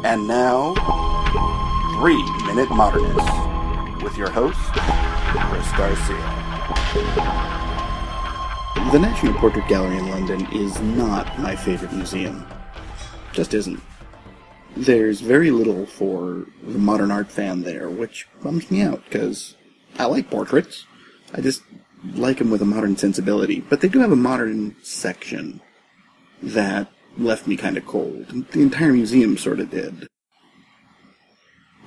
And now, 3-Minute Modernist, with your host, Chris Garcia. The National Portrait Gallery in London is not my favorite museum. Just isn't. There's very little for the modern art fan there, which bums me out, because I like portraits. I just like them with a modern sensibility. But they do have a modern section that left me kind of cold. The entire museum sort of did.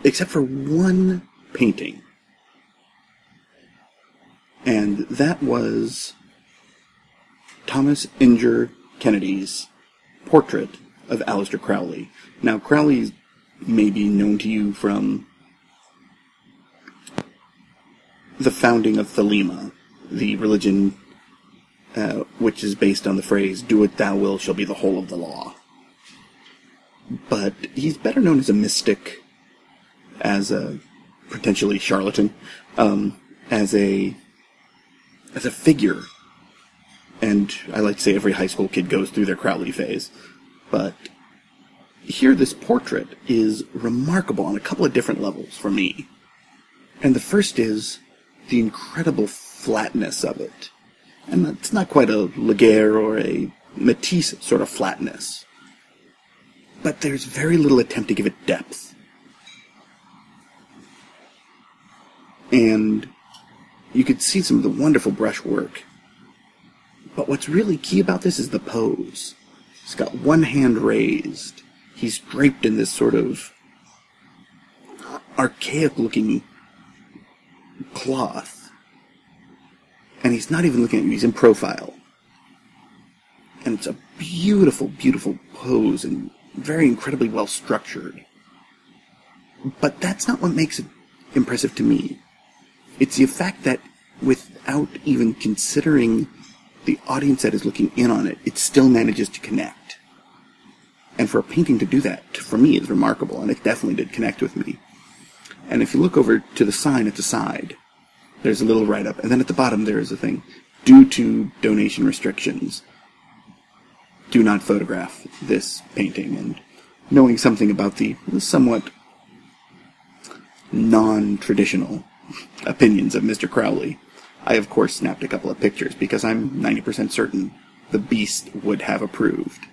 Except for one painting. And that was Thomas Inger Kennedy's portrait of Aleister Crowley. Now, Crowley may be known to you from the founding of Thelema, the religion which is based on the phrase, "Do what thou wilt shall be the whole of the law." But he's better known as a mystic, as a potentially charlatan, as a figure. And I like to say every high school kid goes through their Crowley phase. But here this portrait is remarkable on a couple of different levels for me. And the first is the incredible flatness of it. And it's not quite a Laguerre or a Matisse sort of flatness. But there's very little attempt to give it depth. And you could see some of the wonderful brushwork. But what's really key about this is the pose. He's got one hand raised. He's draped in this sort of archaic-looking cloth. And he's not even looking at you, he's in profile. And it's a beautiful, beautiful pose and very incredibly well structured. But that's not what makes it impressive to me. It's the fact that without even considering the audience that is looking in on it, it still manages to connect. And for a painting to do that, for me, is remarkable, and it definitely did connect with me. And if you look over to the sign at the side, there's a little write-up, and then at the bottom there is a thing, due to donation restrictions, do not photograph this painting. And knowing something about the somewhat non-traditional opinions of Mr. Crowley, I of course snapped a couple of pictures, because I'm 90% certain the beast would have approved.